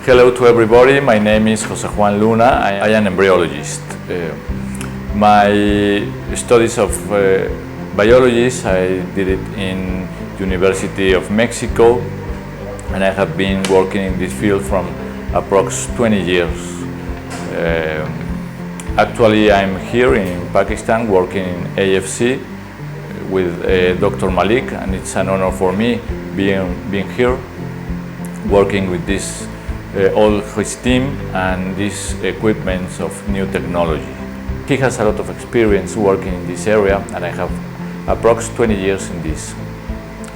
Hello to everybody, my name is Jose Juan Luna. I am an embryologist. My studies of biology, I did it in University of Mexico, and I have been working in this field from approx 20 years. Actually, I'm here in Pakistan working in AFC with Dr. Malik, and it's an honor for me being here, working with this all his team and these equipments of new technology. He has a lot of experience working in this area, and I have approx 20 years in this.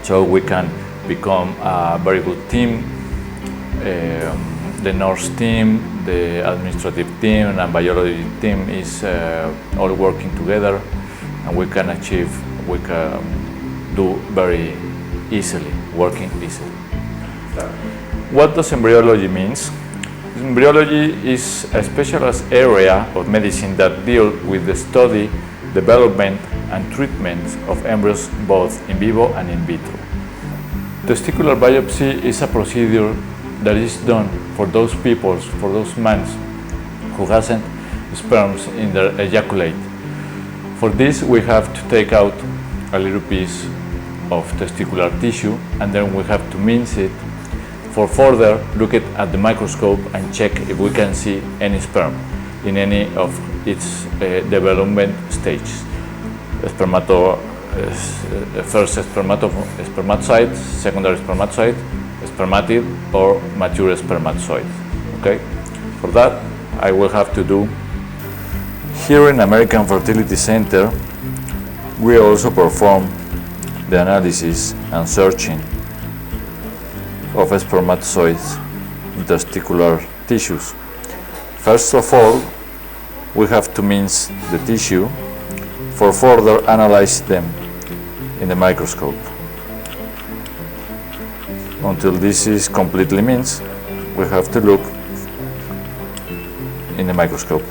So we can become a very good team. The nurse team, the administrative team, and biology team is all working together, and we can do very easily, working easily. What does embryology means? Embryology is a specialized area of medicine that deals with the study, development, and treatment of embryos both in vivo and in vitro. Testicular biopsy is a procedure that is done for those people, for those men who hasn't sperms in their ejaculate. For this, we have to take out a little piece of testicular tissue, and then we have to mince it for further look at the microscope and check if we can see any sperm in any of its development stages. First spermatocyte, secondary spermatocyte, spermatid, or mature spermatocyte. Okay? For that, I will have to do. Here in American Fertility Center, we also perform the analysis and searching of spermatozoids in testicular tissues. First of all, we have to mince the tissue for further analyze them in the microscope. Until this is completely minced, we have to look in the microscope.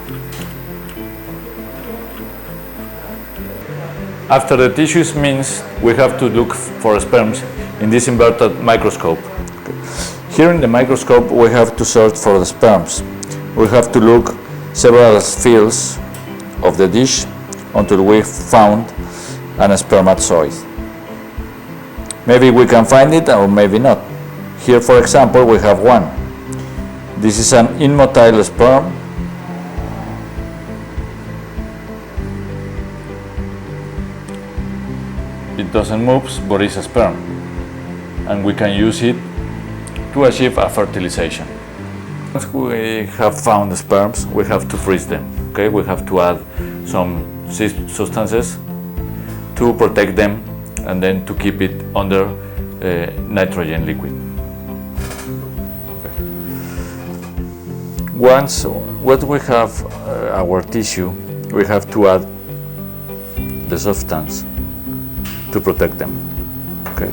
After the tissue is minced, we have to look for sperms in this inverted microscope. Here in the microscope, we have to search for the sperms. We have to look several fields of the dish until we found a spermatozoid. Maybe we can find it or maybe not. Here, for example, we have one. This is an immotile sperm. It doesn't move, but it's a sperm, and we can use it to achieve a fertilization. Once we have found the sperms, we have to freeze them. Okay, we have to add some substances to protect them, and then to keep it under nitrogen liquid. Okay. Once we have our tissue, we have to add the substance to protect them. Okay,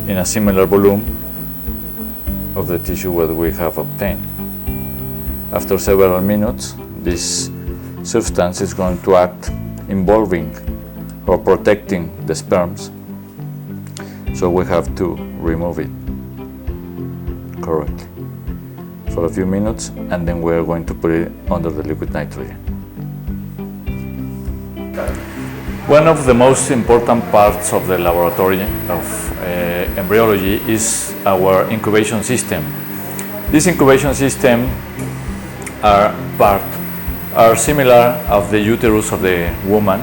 in a similar volume of the tissue that we have obtained. After several minutes, this substance is going to act involving or protecting the sperms, so we have to remove it correctly for a few minutes, and then we are going to put it under the liquid nitrogen. One of the most important parts of the laboratory of embryology is our incubation system. This incubation system are similar of the uterus of the woman,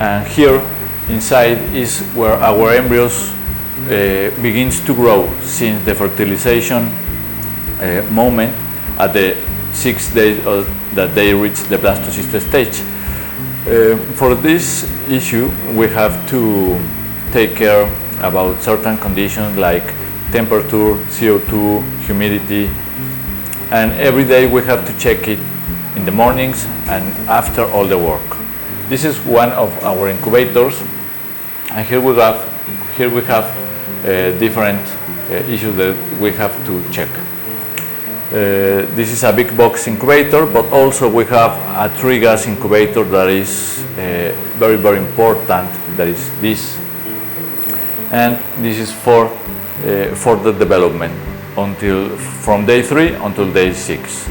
and here inside is where our embryos begins to grow since the fertilization moment at the 6th day that they reach the blastocyst stage. For this issue, we have to take care about certain conditions like temperature, CO2, humidity, and every day we have to check it in the mornings and after all the work. This is one of our incubators, and here we have different issues that we have to check. This is a big box incubator, but also we have a 3-gas incubator that is very, very important. That is this, and this is for the development. from day 3 until day 6.